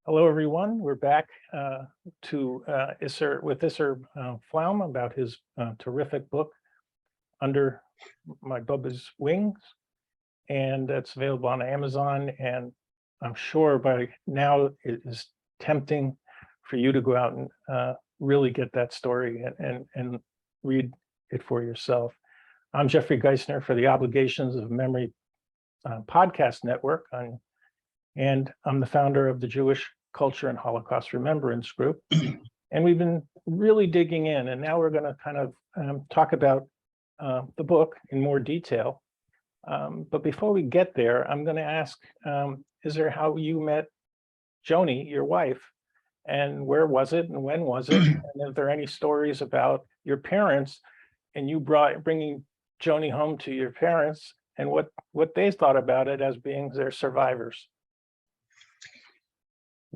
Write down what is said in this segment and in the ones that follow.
Hello, everyone. We're back with Iser Flaum about his terrific book, Under My Bubbe's Wings, and it's available on Amazon. And I'm sure by now it is tempting for you to go out and really get that story and read it for yourself. I'm Jeffrey Geisner for the Obligations of Memory podcast network, and I'm the founder of the Jewish Culture and Holocaust Remembrance Group. And we've been really digging in, and now we're going to kind of talk about the book in more detail. But before we get there, I'm going to ask, is there how you met Joni, your wife, and where was it and when was it? And are there any stories about your parents and you bringing Joni home to your parents and what they thought about it as being their survivors?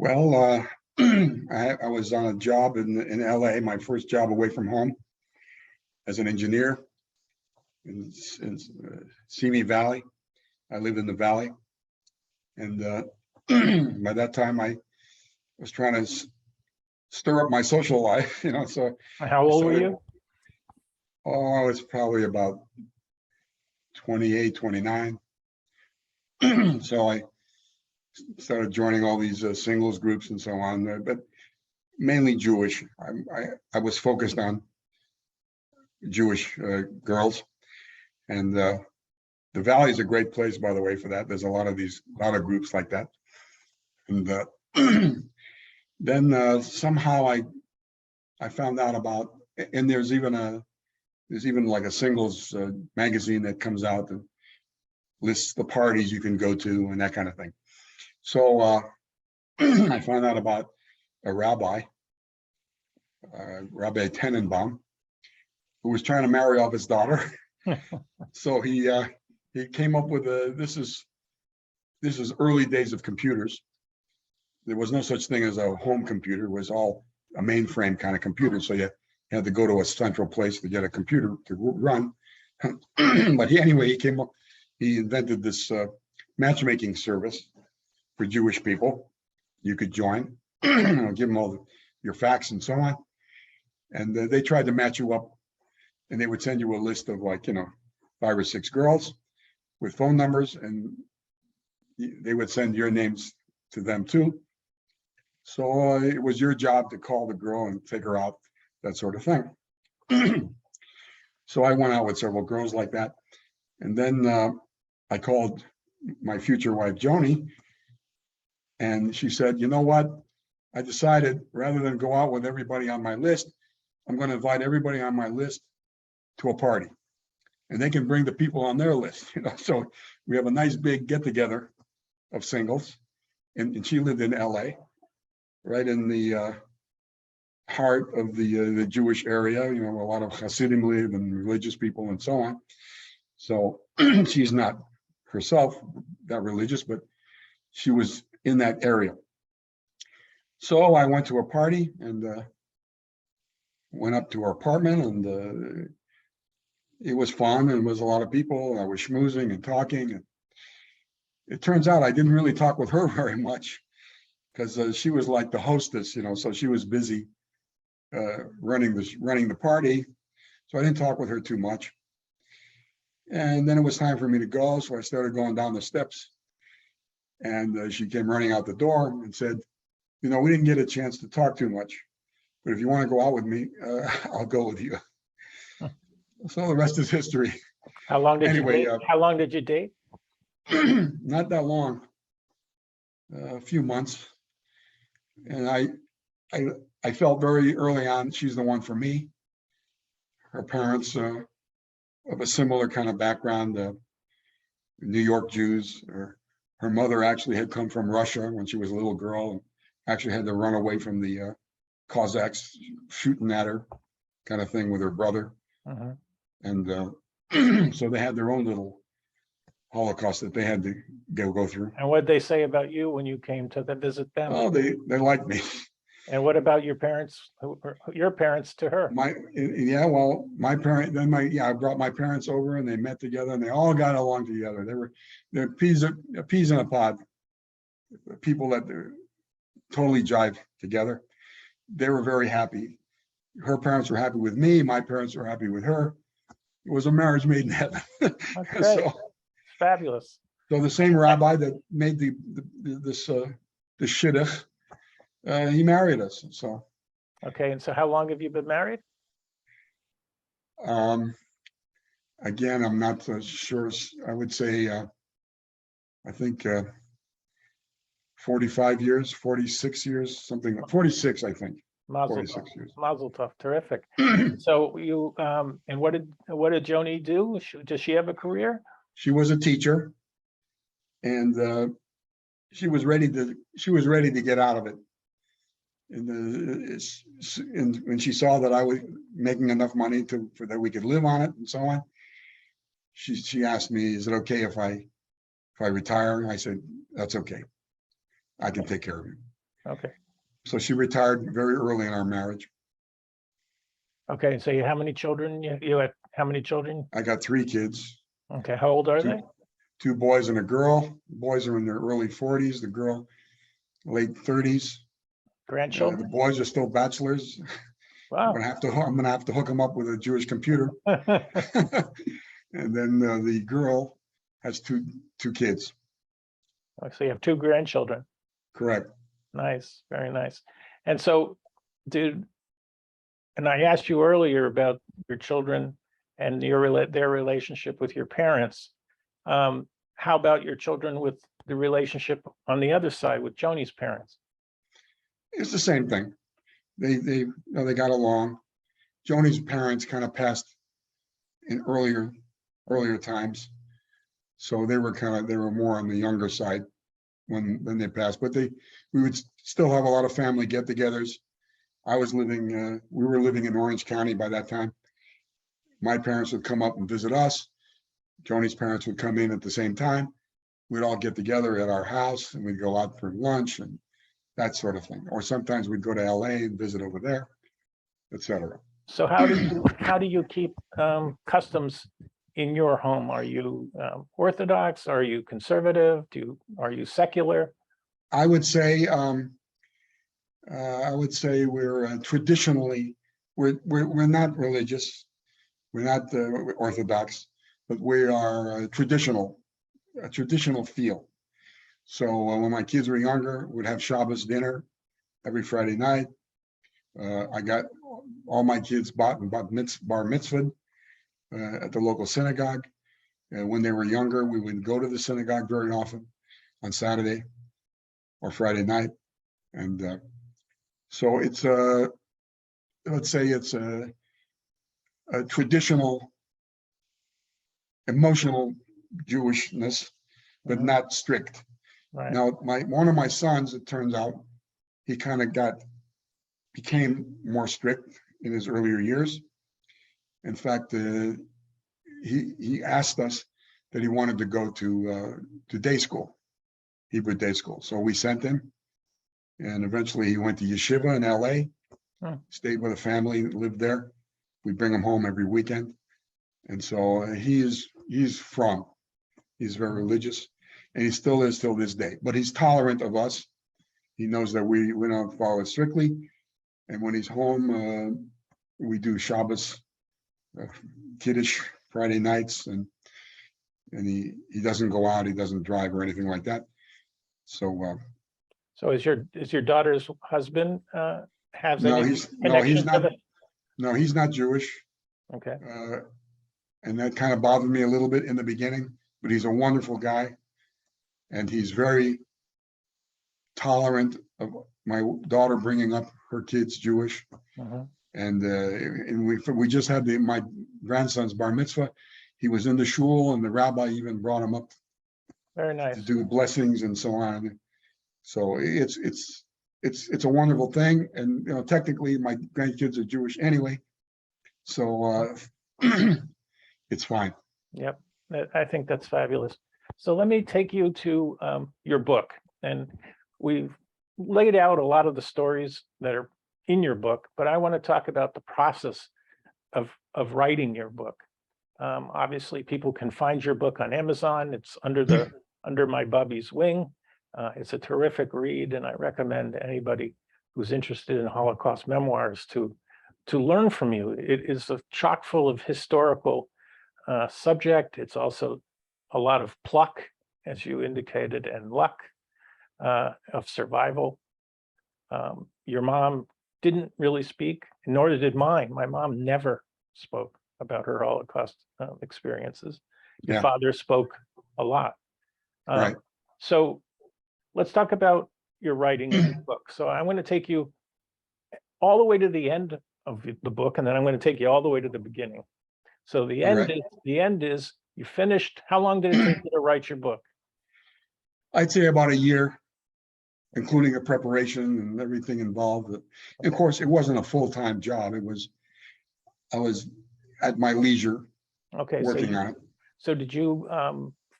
Well, I was on a job in LA, my first job away from home as an engineer in Simi Valley. I lived in the valley. And by that time I was trying to stir up my social life, so. How old were you? Oh, I was probably about 28, 29. So I started joining all these singles groups and so on, but mainly Jewish. I was focused on Jewish girls, and the Valley is a great place, by the way, for that. There's a lot of groups like that, and then somehow I found out about, and there's even like a singles magazine that comes out that lists the parties you can go to and that kind of thing. So I found out about a rabbi, Rabbi Tenenbaum, who was trying to marry off his daughter. So he came up with this is early days of computers. There was no such thing as a home computer. It was all a mainframe kind of computer. So you had to go to a central place to get a computer to run. But he invented this matchmaking service for Jewish people. You could join, give them all your facts and so on. And they tried to match you up, and they would send you a list of 5 or 6 girls with phone numbers, and they would send your names to them too. So it was your job to call the girl and take her out, that sort of thing. So I went out with several girls like that. And then I called my future wife, Joni, and she said, you know what? I decided rather than go out with everybody on my list, I'm going to invite everybody on my list to a party, and they can bring the people on their list. So we have a nice big get together of singles, and she lived in LA, right in the heart of the Jewish area. A lot of Hasidim live and religious people and so on. So she's not herself that religious, but she was in that area. So I went to a party and went up to her apartment, and it was fun, and there was a lot of people. I was schmoozing and talking, and it turns out I didn't really talk with her very much because she was like the hostess, so she was busy running the party. So I didn't talk with her too much. And then it was time for me to go, so I started going down the steps. And she came running out the door and said, we didn't get a chance to talk too much, but if you want to go out with me, I'll go with you. So the rest is history. How long did you date? How long did you date? Not that long, a few months. And I felt very early on she's the one for me. Her parents of a similar kind of background, New York Jews. Her mother actually had come from Russia when she was a little girl, and actually had to run away from the Cossacks shooting at her, kind of thing, with her brother. Uh-huh. And so they had their own little Holocaust that they had to go through. And what did they say about you when you came to visit them? Oh, they liked me. And what about your parents? Your parents to her? My parent. Then I brought my parents over, and they met together, and they all got along together. They're peas in a pod. People that totally jive together. They were very happy. Her parents were happy with me. My parents were happy with her. It was a marriage made in heaven. That's great. So, Fabulous. so the same rabbi that made this shidduch, he married us. So Okay, and so how long have you been married? again, I'm not sure. I would say I think 45 years, 46 years, something. 46, I think. Mazel 46 tov. years. Mazel tov. Terrific. So you and what did Joni do? Does she have a career? She was a teacher, and she was ready to get out of it. And when she saw that I was making enough money for that we could live on it and so on, she asked me, "Is it okay if I retire?" And I said, "That's okay. I can take care of you." Okay. So she retired very early in our marriage. Okay. So how many children you had? How many children? I got 3 kids. Okay. How old are Two, they? 2 boys and a girl. The boys are in their early 40s. The girl, late 30s. The Grandchildren? boys are still bachelors. I'm Wow. gonna have to hook them up with a Jewish computer. And then the girl has two kids. So you have 2 grandchildren. Correct. Nice. Very nice. And so and I asked you earlier about your children and their relationship with your parents. How about your children with the relationship on the other side with Joni's parents? It's the same thing. They got along. Joni's parents kind of passed in earlier times, so they were more on the younger side when they passed. But we would still have a lot of family get-togethers. We were living in Orange County by that time. My parents would come up and visit us. Joni's parents would come in at the same time. We'd all get together at our house and we'd go out for lunch and that sort of thing. Or sometimes we'd go to LA and visit over there, etc. So how do you keep customs in your home? Are you Orthodox? Are you conservative? Are you secular? I would say we're traditionally we're not religious. We're not Orthodox, but we are a traditional feel. So when my kids were younger, we'd have Shabbos dinner every Friday night. I got all my kids bar mitzvah at the local synagogue. When they were younger, we would go to the synagogue very often on Saturday or Friday night. And so it's let's say it's a traditional, emotional Jewishness, but not strict. Right. Now, one of my sons, it turns out, he kind of became more strict in his earlier years. In fact, he asked us that he wanted to go to day school, Hebrew day school. So we sent him, and eventually he went to yeshiva in LA, stayed with a family that lived there. We bring him home every weekend. And so he's very religious, and he still is till this day, but he's tolerant of us. He knows that we don't follow it strictly. And when he's home, we do Shabbos, Kiddush Friday nights, and he doesn't go out, he doesn't drive or anything like that. So So is your daughter's husband has no, any he's connection not. to No, he's not Jewish. Okay. And that kind of bothered me a little bit in the beginning, but he's a wonderful guy, and he's very tolerant of my daughter bringing up her kids Jewish. And we just had my grandson's bar mitzvah. He was in the shul, and the rabbi even brought him up Very nice. to do blessings and so on. So it's a wonderful thing. And technically my grandkids are Jewish anyway, so it's fine. Yep, I think that's fabulous. So let me take you to your book, and we've laid out a lot of the stories that are in your book, but I want to talk about the process of writing your book. Obviously, people can find your book on Amazon. It's under my Bubbe's wing. It's a terrific read, and I recommend anybody who's interested in Holocaust memoirs to learn from you. It is a chock full of historical subject. It's also a lot of pluck, as you indicated, and luck of survival. Your mom didn't really speak, nor did mine. My mom never spoke about her Holocaust experiences. Your Yeah. father spoke a lot. Right. So let's talk about your writing of the book. So I'm going to take you all the way to the end of the book, and then I'm going to take you all the way to the beginning. So the end is you finished. How long did it take you to write your book? I'd say about a year, including a preparation and everything involved. And of course, it wasn't a full-time job. I was at my leisure working on it. So did you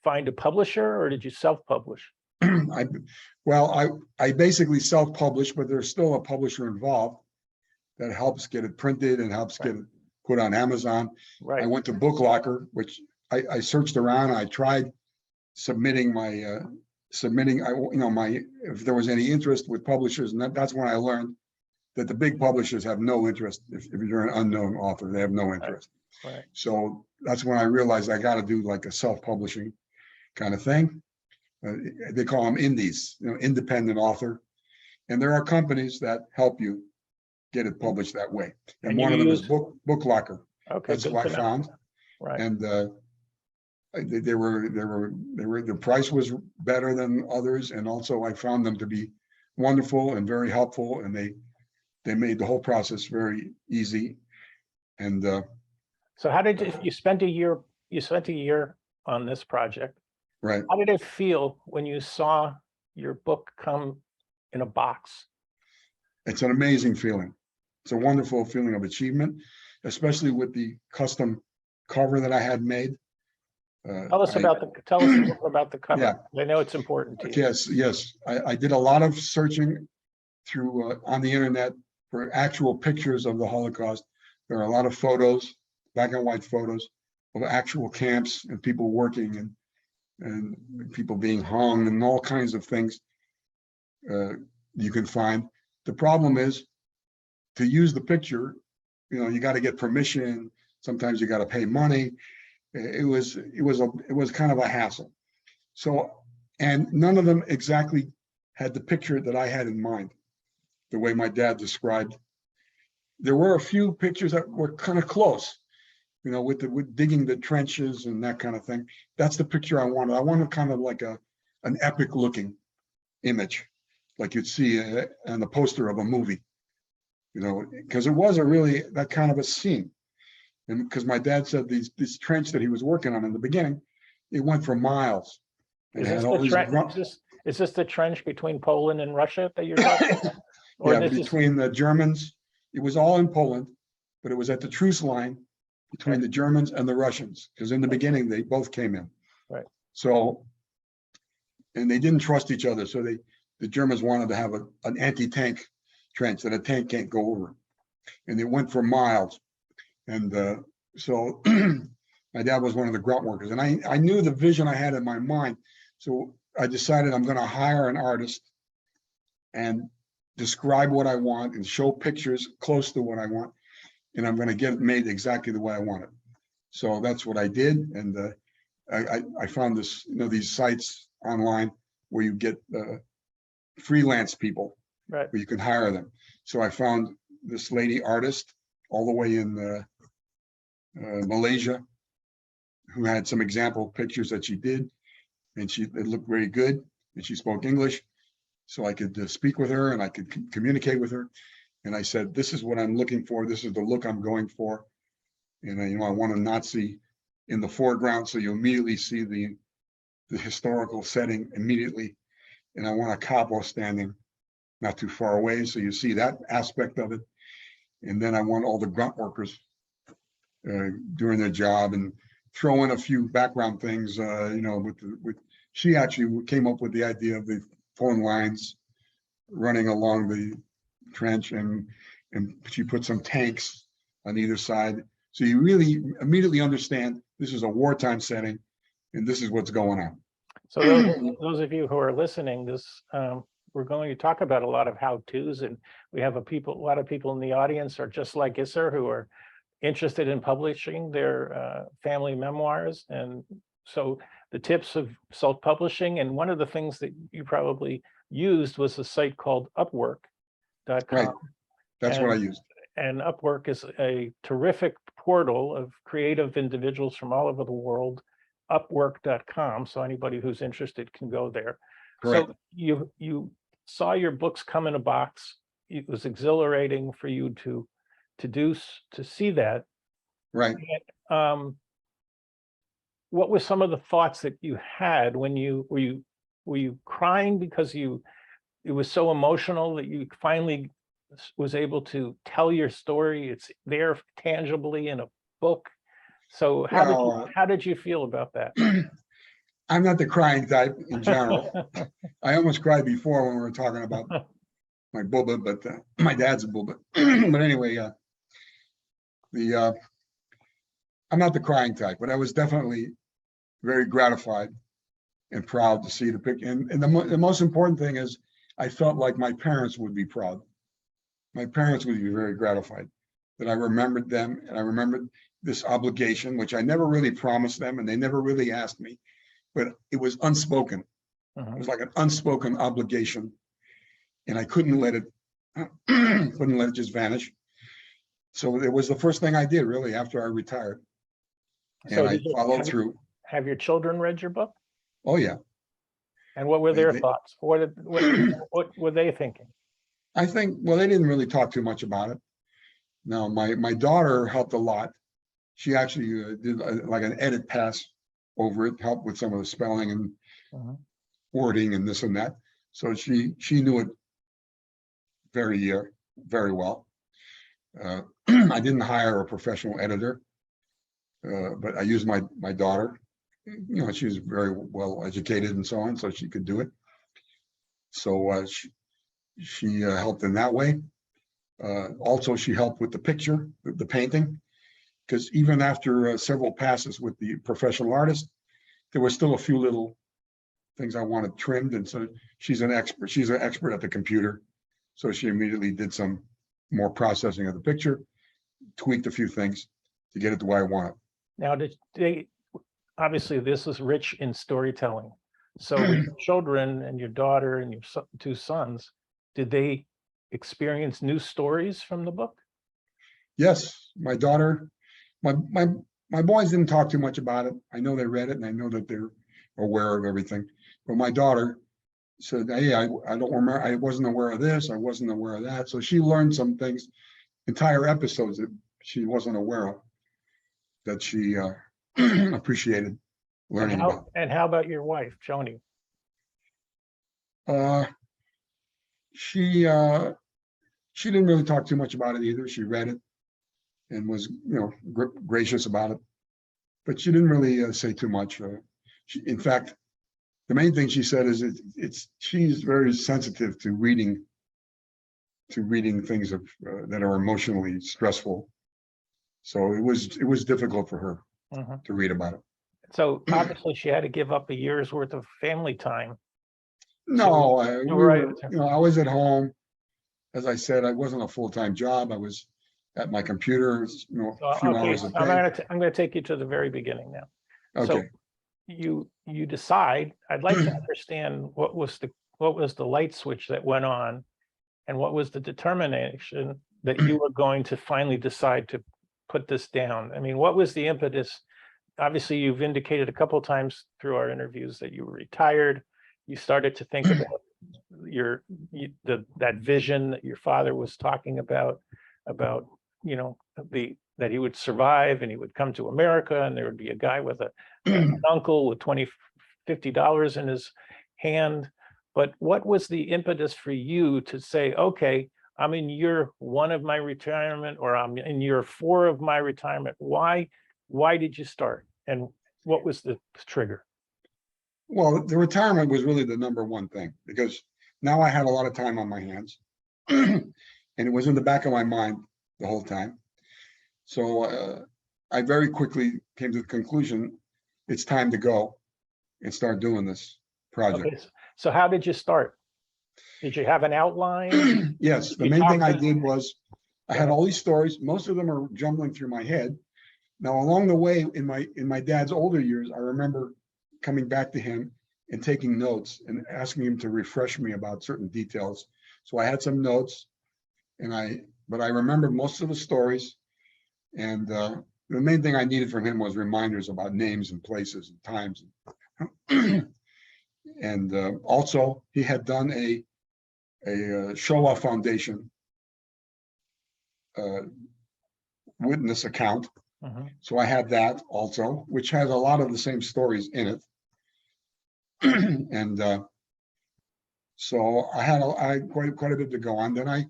find a publisher, or did you self-publish? I basically self-published, but there's still a publisher involved that helps get it printed and helps get it put on Amazon. Right. I went to Book Locker, which I searched around. I tried submitting my if there was any interest with publishers, and that's when I learned that the big publishers have no interest. If you're an unknown author, they have no interest. Right. So that's when I realized I got to do like a self-publishing kind of thing. They call them indies, independent author. And there are companies that help you get it published that way. And one of them is Book Locker. Okay, that's who I found. Right. And the price was better than others, and also I found them to be wonderful and very helpful, and they made the whole process very easy. And so how did you spent a year? You spent a year on this project. Right. How did it feel when you saw your book come in a box? It's an amazing feeling. It's a wonderful feeling of achievement, especially with the custom cover that I had made. Tell us about the cover. Yeah. I know it's important to you. Yes. I did a lot of searching through on the internet for actual pictures of the Holocaust. There are a lot of photos, black and white photos of actual camps and people working and people being hung and all kinds of things you can find. The problem is to use the picture, you got to get permission. Sometimes you got to pay money. It was kind of a hassle. So, and none of them exactly had the picture that I had in mind, the way my dad described. There were a few pictures that were kind of close, with digging the trenches and that kind of thing. That's the picture I wanted. I wanted kind of like an epic looking image, like you'd see on the poster of a movie, because it was that kind of a scene. And because my dad said this trench that he was working on in the beginning, it went for miles. Is this the trench between Poland and Russia that you're talking about? Or between the Germans. It was all in Poland, but it was at the truce line between the Germans and the Russians, because in the beginning they both came in. Right. So, and they didn't trust each other. So the Germans wanted to have an anti-tank trench that a tank can't go over. And it went for miles. And so my dad was one of the grunt workers, and I knew the vision I had in my mind. So I decided I'm going to hire an artist and describe what I want and show pictures close to what I want. And I'm going to get it made exactly the way I want it. So that's what I did. And I found these sites online where you get freelance people, where you can hire them. So I found this lady artist all the way in Malaysia, who had some example pictures that she did, and it looked very good, and she spoke English, so I could speak with her and I could communicate with her. And I said, this is what I'm looking for. This is the look I'm going for. And I want a Nazi in the foreground, so you immediately see the historical setting immediately. And I want a capo standing not too far away, so you see that aspect of it. And then I want all the grunt workers doing their job, and throw in a few background things. She actually came up with the idea of the phone lines running along the trench, and she put some tanks on either side. So you really immediately understand this is a wartime setting, and this is what's going on. So those of you who are listening, we're going to talk about a lot of how-tos, and we have a lot of people in the audience are just like Iser, who are interested in publishing their family memoirs. And so the tips of self-publishing, and one of the things that you probably used was a site called Upwork.com. Right. That's what I used. And Upwork is a terrific portal of creative individuals from all over the world. Upwork.com. So anybody who's interested can go there. Correct. So you saw your books come in a box. It was exhilarating for you to see that. Right. And, what were some of the thoughts that you had when were you crying because it was so emotional that you finally was able to tell your story? It's there tangibly in a book. So how did you feel about that? I'm not the crying type in general. I almost cried before when we were talking about my Bubbe, but my dad's a Bubbe. But anyway, I'm not the crying type, but I was definitely very gratified and proud to see the picture. And the most important thing is I felt like my parents would be proud. My parents would be very gratified that I remembered them, and I remembered this obligation, which I never really promised them, and they never really asked me, but it was unspoken. It was like an unspoken obligation, and I couldn't let it just vanish. So it was the first thing I did really after I retired, and I followed through. Have your children read your book? Oh yeah. And what were their thoughts? What were they thinking? I think, well, they didn't really talk too much about it. No, my daughter helped a lot. She actually did like an edit pass over it, helped with some of the spelling and wording and this and that. So she knew it very well. I didn't hire a professional editor, but I used my daughter. You know, she was very well educated and so on, so she could do it. So she helped in that way. Also, she helped with the picture, the painting, because even after several passes with the professional artist, there were still a few little things I wanted trimmed. And so she's an expert. She's an expert at the computer. So she immediately did some more processing of the picture, tweaked a few things to get it the way I want it. Now, obviously this is rich in storytelling. So with your children and your daughter and your two sons, did they experience new stories from the book? Yes, my daughter, my boys didn't talk too much about it. I know they read it and I know that they're aware of everything. But my daughter said, hey, I don't remember, I wasn't aware of this, I wasn't aware of that. So she learned some things, entire episodes that she wasn't aware of, that she appreciated learning about. And how about your wife, Joni? She didn't really talk too much about it either. She read it and was, gracious about it, but she didn't really say too much. In fact, the main thing she said is she's very sensitive to reading things that are emotionally stressful. So it was difficult for her to read about it. So obviously she had to give up a year's worth of family time. No, I was at home. As I said, I wasn't a full-time job. I was at my computer, a few hours a day. I'm going to take you to the very beginning now. Okay. So you decide. I'd like to understand what was the light switch that went on, and what was the determination that you were going to finally decide to put this down. I mean, what was the impetus? Obviously, you've indicated a couple of times through our interviews that you were retired. You started to think about that vision that your father was talking about that he would survive and he would come to America, and there would be a guy with an uncle with $50 in his hand. But what was the impetus for you to say, okay, I'm in year 1 of my retirement, or I'm in year 4 of my retirement? Why did you start? And what was the trigger? Well, the retirement was really the number one thing, because now I had a lot of time on my hands and it was in the back of my mind the whole time. So I very quickly came to the conclusion, it's time to go. and start doing this project. Okay, so how did you start? Did you have an outline? Yes, the You main thing talked I to- did was I had all these stories. Most of them are jumbling through my head. Now, along the way, in my dad's older years, I remember coming back to him and taking notes and asking him to refresh me about certain details. So I had some notes, but I remembered most of the stories. And the main thing I needed from him was reminders about names and places and times. And also, he had done a Shoah Foundation witness account. Mhm. So I had that also, which has a lot of the same stories in it. And so I had quite a bit to go on. Then I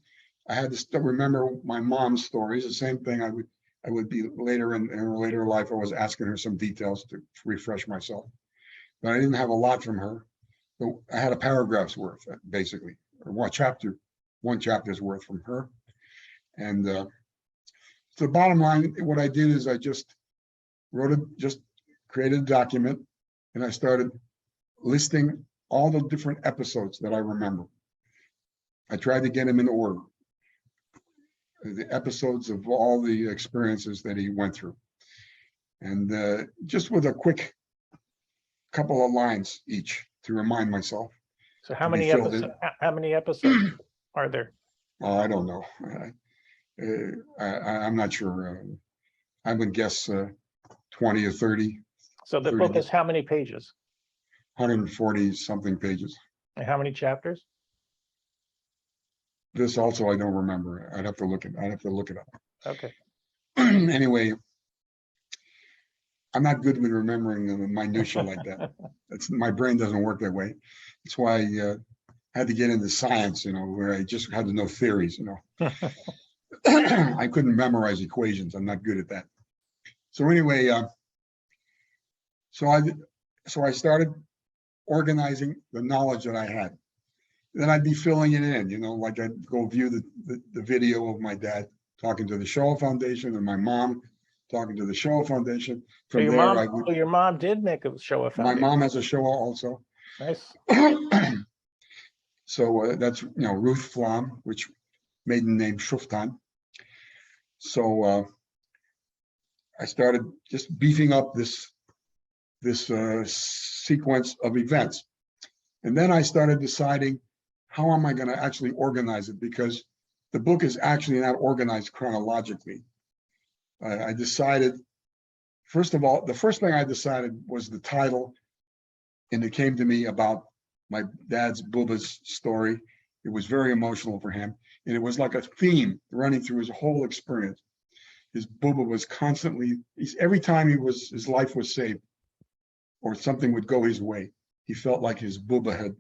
had to still remember my mom's stories. The same thing I would be later in her later life. I was asking her some details to refresh myself, but I didn't have a lot from her. So I had a paragraph's worth, basically, or one chapter's worth from her. And so the bottom line, what I did is I just created a document, and I started listing all the different episodes that I remember. I tried to get them in order, the episodes of all the experiences that he went through. And just with a quick couple of lines each to remind myself. So how To be many filled episodes, in. how many episodes are there? Oh, I don't know. I'm not sure. I would guess 20 or 30, So the 30 book is how many pages 140 something pages. and how many chapters? This also I don't remember. I'd have to look it up. Okay. Anyway, I'm not good with remembering the minutia like that. My brain doesn't work that way. That's why I had to get into science, where I just had to know theories, I couldn't memorize equations. I'm not good at that. So anyway, so I started organizing the knowledge that I had. Then I'd be filling it in, like I'd go view the video of my dad talking to the Shoah Foundation and my mom talking to the Shoah Foundation. So From your there, mom, your mom did make a Shoah my Foundation. mom has a Shoah also. Nice. So that's, Ruth Flaum, which maiden name Shuftan. So I started just beefing up this sequence of events. And then I started deciding, how am I going to actually organize it? Because the book is actually not organized chronologically. I decided, first of all, the first thing I decided was the title. And it came to me about my dad's Bubbe's story. It was very emotional for him. And it was like a theme running through his whole experience. His Bubbe was constantly, every time his life was saved or something would go his way, he felt like his Bubbe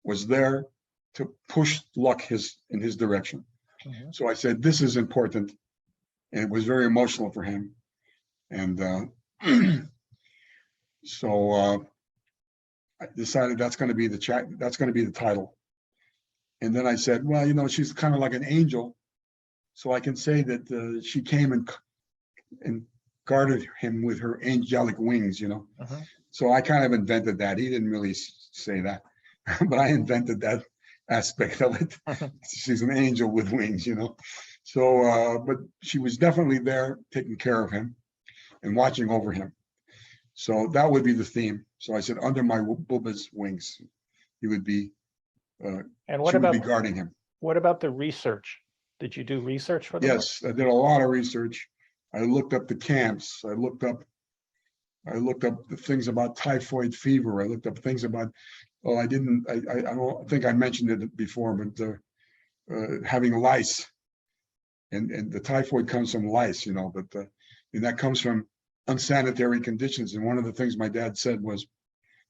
was there to push luck in his direction. Mm-hmm. So I said, this is important. And it was very emotional for him. And so I decided that's going to be the title. And then I said, well, she's kind of like an angel. So I can say that she came and guarded him with her angelic wings, Uh-huh. So I kind of invented that. He didn't really say that, but I invented that aspect of it. She's an angel with wings, So, but she was definitely there taking care of him and watching over him. So that would be the theme. So I said, under my Bubbe's wings, he would be, And she would be guarding him. what about the research? Did you do research for the book? Yes, I did a lot of research. I looked up the camps. I looked up the things about typhoid fever. I looked up things about, I don't think I mentioned it before, but having lice. And the typhoid comes from lice, but and that comes from unsanitary conditions. And one of the things my dad said was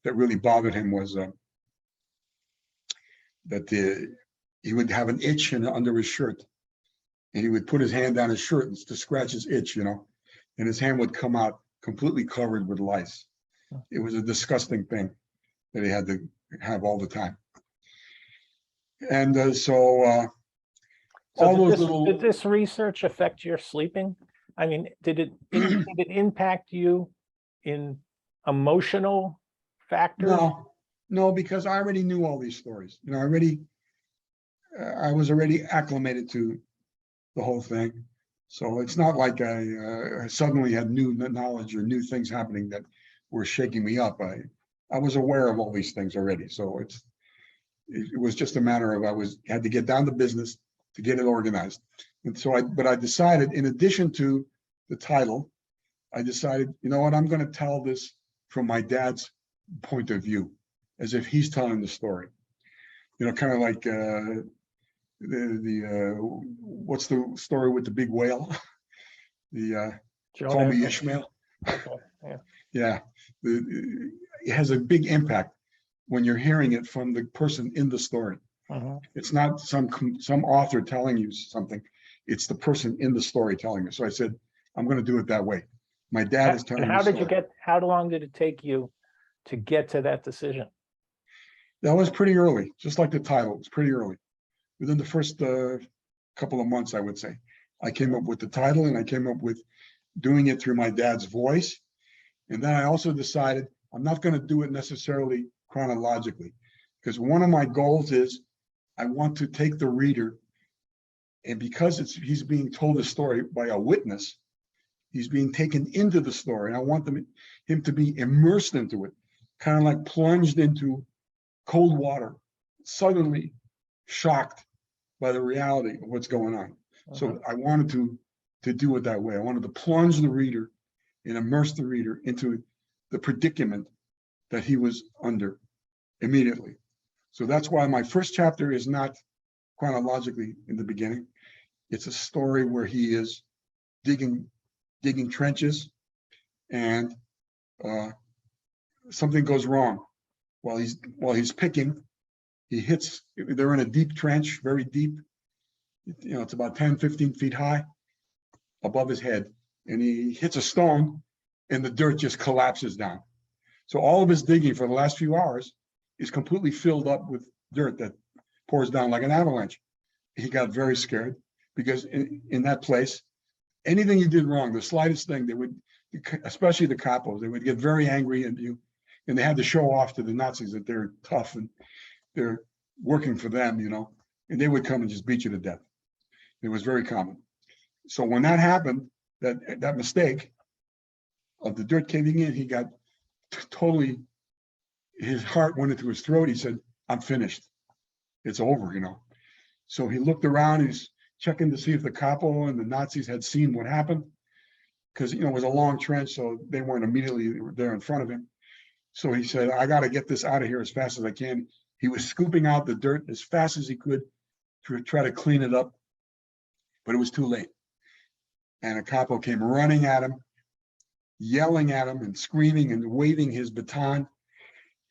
that really bothered him was that he would have an itch under his shirt, and he would put his hand down his shirt to scratch his itch, and his hand would come out completely covered with lice. It was a disgusting thing that he had to have all the time. And so all those little. Did this research affect your sleeping? I mean, did it impact you in emotional factors? No, because I already knew all these stories. You know, I was already acclimated to the whole thing. So it's not like I suddenly had new knowledge or new things happening that were shaking me up. I was aware of all these things already. So it was just a matter of had to get down to business to get it organized. And so but I decided, in addition to the title, I decided, you know what, I'm going to tell this from my dad's point of view, as if he's telling the story. You know, kind of like what's the story with the big whale? Call Me Ishmael. Okay, yeah. Yeah, it has a big impact when you're hearing it from the person in the story. It's not some author telling you something. It's the person in the story telling you. So I said, I'm going to do it that way. My dad is telling me. And how long did it take you to get to that decision? That was pretty early, just like the title. It was pretty early. Within the first couple of months, I would say. I came up with the title, and I came up with doing it through my dad's voice. And then I also decided I'm not going to do it necessarily chronologically, because one of my goals is I want to take the reader, and because he's being told a story by a witness, he's being taken into the story. And I want him to be immersed into it, kind of like plunged into cold water, suddenly shocked by the reality of what's going on. So I wanted to do it that way. I wanted to plunge the reader and immerse the reader into the predicament that he was under immediately. So that's why my first chapter is not chronologically in the beginning. It's a story where he is digging trenches, and something goes wrong while he's picking. They're in a deep trench, very deep. You know, it's about 10, 15 feet high above his head, and he hits a stone, and the dirt just collapses down. So all of his digging for the last few hours is completely filled up with dirt that pours down like an avalanche. He got very scared, because in that place, anything you did wrong, the slightest thing, they would, especially the capos, they would get very angry at you, and they had to show off to the Nazis that they're tough and they're working for them, you know, and they would come and just beat you to death. It was very common. So when that happened, that mistake of the dirt caving in, he got totally, his heart went into his throat. He said, I'm finished. It's over, you know. So he looked around, he's checking to see if the capo and the Nazis had seen what happened, because, you know, it was a long trench, so they weren't immediately there in front of him. So he said, I got to get this out of here as fast as I can. He was scooping out the dirt as fast as he could to try to clean it up, but it was too late. And a capo came running at him, yelling at him and screaming and waving his baton.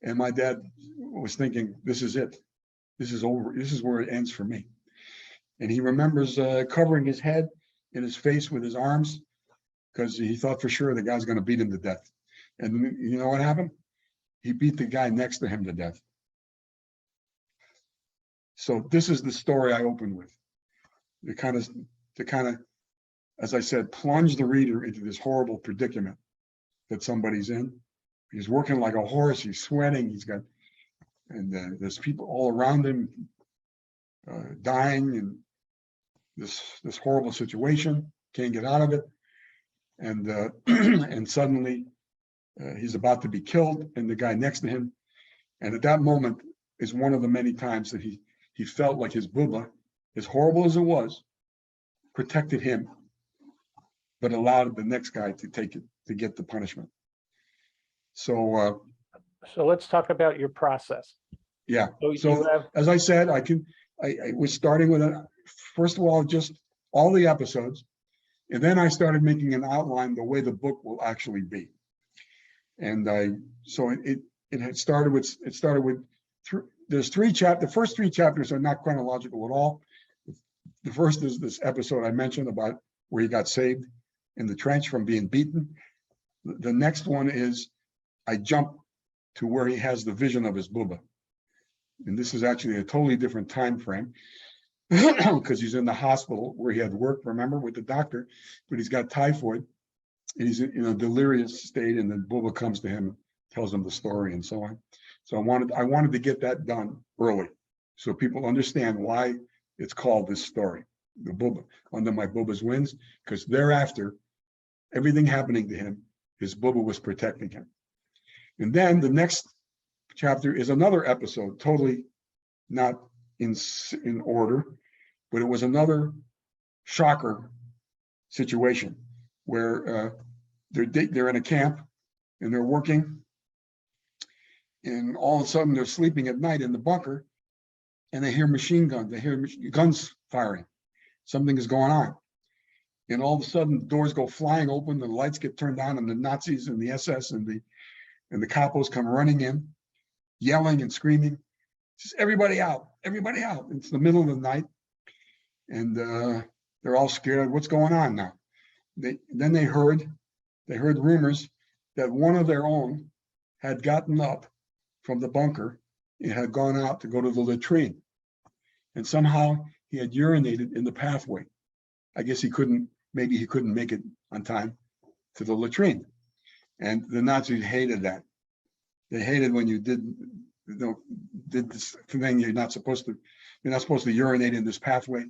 And my dad was thinking, this is it. This is over. This is where it ends for me. And he remembers covering his head and his face with his arms, because he thought for sure the guy's going to beat him to death. And you know what happened? He beat the guy next to him to death. So this is the story I opened with. To kind of, as I said, plunge the reader into this horrible predicament that somebody's in. He's working like a horse. He's sweating. And there's people all around him dying in this horrible situation. Can't get out of it. And and suddenly he's about to be killed, and the guy next to him. And at that moment is one of the many times that he felt like his Bubbe, as horrible as it was, protected him, but allowed the next guy to get the punishment. So let's talk about your process. Yeah. So as I said, I was starting with first of all, just all the episodes, and then I started making an outline the way the book will actually be. And it had started with there's three chapters. The first three chapters are not chronological at all. The first is this episode I mentioned about where he got saved in the trench from being beaten. The next one is I jump to where he has the vision of his Bubbe. And this is actually a totally different time frame, because he's in the hospital where he had worked, remember, with the doctor, but he's got typhoid and he's in a delirious state, and then Bubbe comes to him, tells them the story and so on. So I wanted to get that done early, so people understand why it's called this story, the Bubbe, under my Bubbe's wings, because thereafter, everything happening to him, his Bubbe was protecting him. And then the next chapter is another episode, totally not in order, but it was another shocker situation where they're in a camp and they're working, and all of a sudden they're sleeping at night in the bunker, and they hear machine guns, they hear guns firing. Something is going on. And all of a sudden doors go flying open, the lights get turned on, and the Nazis and the SS and the capos come running in, yelling and screaming, just everybody out, everybody out. It's the middle of the night, and they're all scared. What's going on now? Then they heard rumors that one of their own had gotten up from the bunker and had gone out to go to the latrine. And somehow he had urinated in the pathway. I guess maybe he couldn't make it on time to the latrine. And the Nazis hated that. They hated when you did this thing you're not supposed to urinate in this pathway.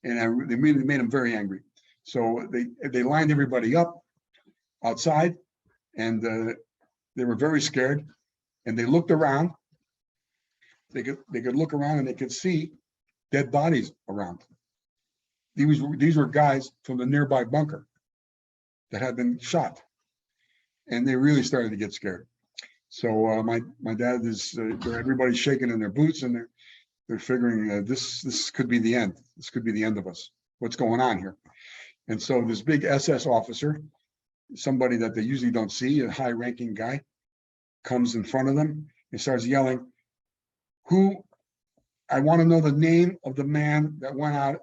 And they made him very angry. So they lined everybody up outside, and they were very scared. And they looked around. They could look around and they could see dead bodies around. These were guys from the nearby bunker that had been shot, and they really started to get scared. So my dad is everybody's shaking in their boots, and they're figuring this could be the end. This could be the end of us. What's going on here? And so this big SS officer, somebody that they usually don't see, a high-ranking guy, comes in front of them and starts yelling, I want to know the name of the man that went out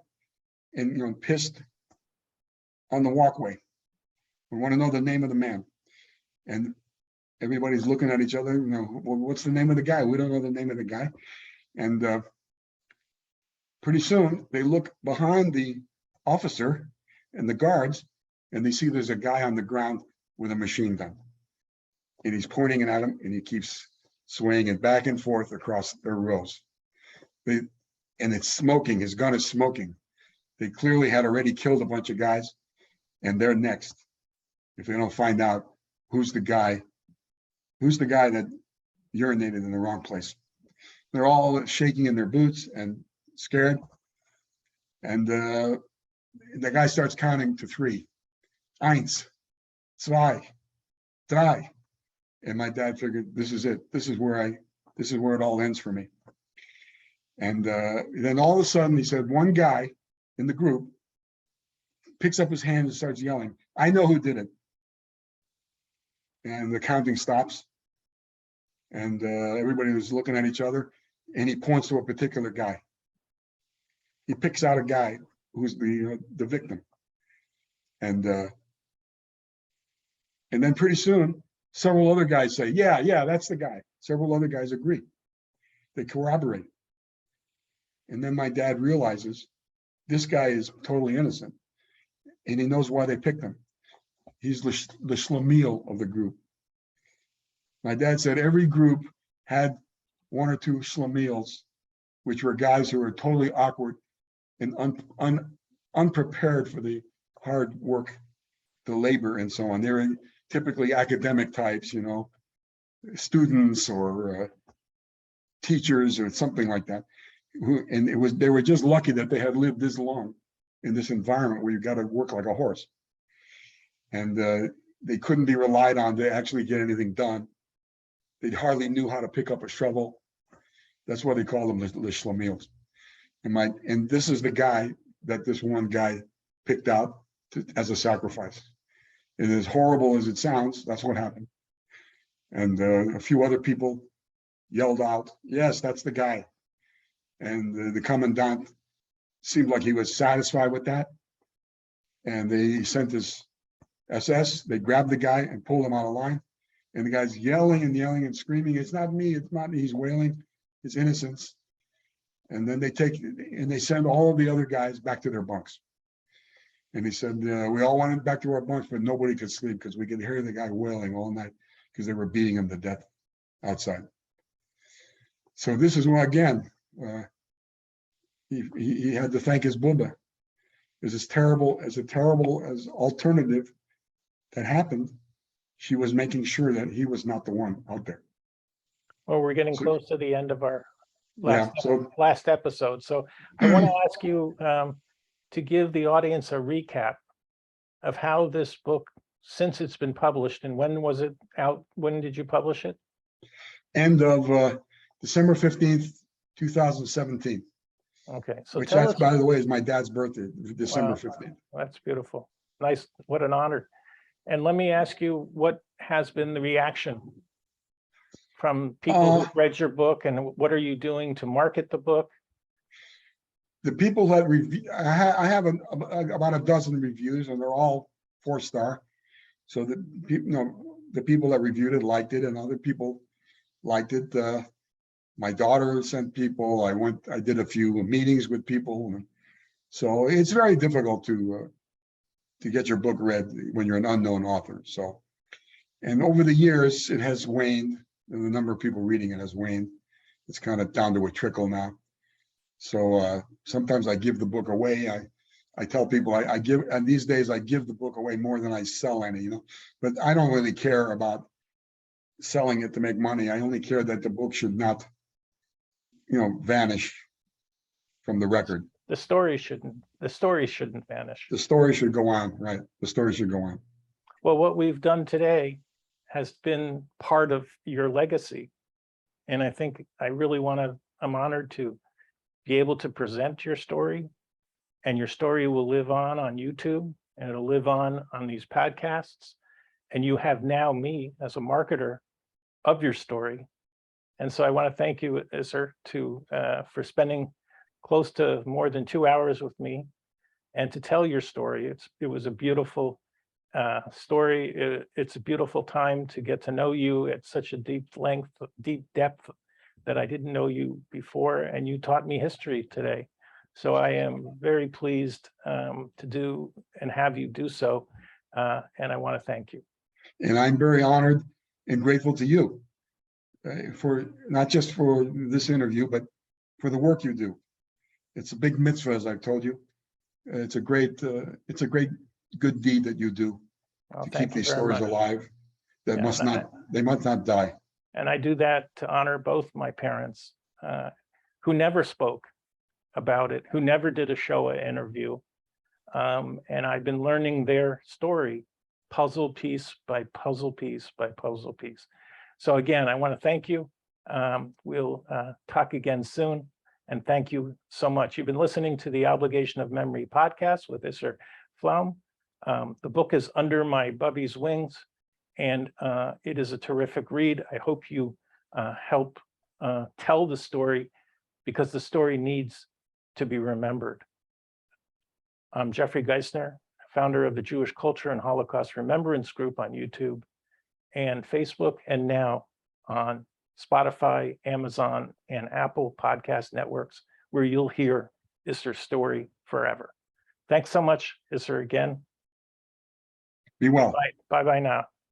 and pissed on the walkway. We want to know the name of the man. And everybody's looking at each other, well, what's the name of the guy? We don't know the name of the guy. And pretty soon they look behind the officer and the guards, and they see there's a guy on the ground with a machine gun. And he's pointing it at him, and he keeps swaying it back and forth across their rows. And it's smoking. His gun is smoking. They clearly had already killed a bunch of guys, and they're next. If they don't find out who's the guy that urinated in the wrong place. They're all shaking in their boots and scared. And the guy starts counting to 3. 1, 2, 3. And my dad figured, this is it. This is where it all ends for me. And then all of a sudden, he said, one guy in the group picks up his hand and starts yelling, I know who did it. And the counting stops. And everybody was looking at each other, and he points to a particular guy. He picks out a guy who's the victim. And then pretty soon, several other guys say, yeah, that's the guy. Several other guys agree. They corroborate. And then my dad realizes this guy is totally innocent, and he knows why they picked him. He's the schlemiel of the group. My dad said every group had 1 or 2 schlemiels, which were guys who were totally awkward and unprepared for the hard work, the labor, and so on. They were typically academic types, students or teachers or something like that. They were just lucky that they had lived this long in this environment where you got to work like a horse. And they couldn't be relied on to actually get anything done. They hardly knew how to pick up a shovel. That's why they call them the schlemiels. And this is the guy that this one guy picked out as a sacrifice. And as horrible as it sounds, that's what happened. And a few other people yelled out, yes, that's the guy. And the commandant seemed like he was satisfied with that. And they sent his SS, they grabbed the guy and pulled him out of line. And the guy's yelling and screaming, it's not me, he's wailing his innocence. And then they send all of the other guys back to their bunks. And he said, we all went back to our bunks, but nobody could sleep because we could hear the guy wailing all night because they were beating him to death. outside. So this is why, again, he had to thank his Bubbe. Is as terrible as alternative that happened, she was making sure that he was not the one out there. Well, we're getting So- close to the end of our Yeah, last episode. So I want to ask you to give the audience a recap of how this book, since it's been published, and when was it out? When did you publish it? end of December 15th, 2017. Okay, so Which tell that's, us. by the way, is my dad's birthday, December Wow. 15th. That's beautiful. Nice. What an honor. And let me ask you, what has been the reaction from people who read your book, and what are you doing to market the book? The people that review, I have about a dozen reviews, and they're all 4-star. So the people that reviewed it liked it, and other people liked it. My daughter sent people. I did a few meetings with people. So it's very difficult to get your book read when you're an unknown author. So, and over the years, it has waned. The number of people reading it has waned. It's kind of down to a trickle now. So sometimes I give the book away. I tell people I give, and these days I give the book away more than I sell any, but I don't really care about selling it to make money. I only care that the book should not, vanish from the record. The story shouldn't vanish. The story should go on, right? The story should go on. Well, what we've done today has been part of your legacy. And I think I'm honored to be able to present your story, and your story will live on YouTube, and it'll live on these podcasts. And you have now me as a marketer of your story. And so I want to thank you, Iser, for spending close to more than 2 hours with me and to tell your story. It was a beautiful story. It's a beautiful time to get to know you at such a deep depth that I didn't know you before, and you taught me history today. So I am very pleased to do and have you do so, and I want to thank you. And I'm very honored and grateful to you for not just for this interview, but for the work you do. It's a big mitzvah, as I've told you. It's a great good deed that you do Well, to thank keep you these very stories much. alive. That Yeah, they must not die. And I do that to honor both my parents, who never spoke about it, who never did a Shoah interview. And I've been learning their story, puzzle piece by puzzle piece by puzzle piece. So again, I want to thank you. We'll talk again soon. And thank you so much. You've been listening to the Obligation of Memory podcast with Iser Flaum. The book is Under My Bubbe's Wings, and it is a terrific read. I hope you help tell the story, because the story needs to be remembered. I'm Jeffrey Geisner, founder of the Jewish Culture and Holocaust Remembrance Group on YouTube and Facebook, and now on Spotify, Amazon, and Apple podcast networks, where you'll hear Iser's story forever. Thanks so much, Iser, again. Be well. Bye-bye now.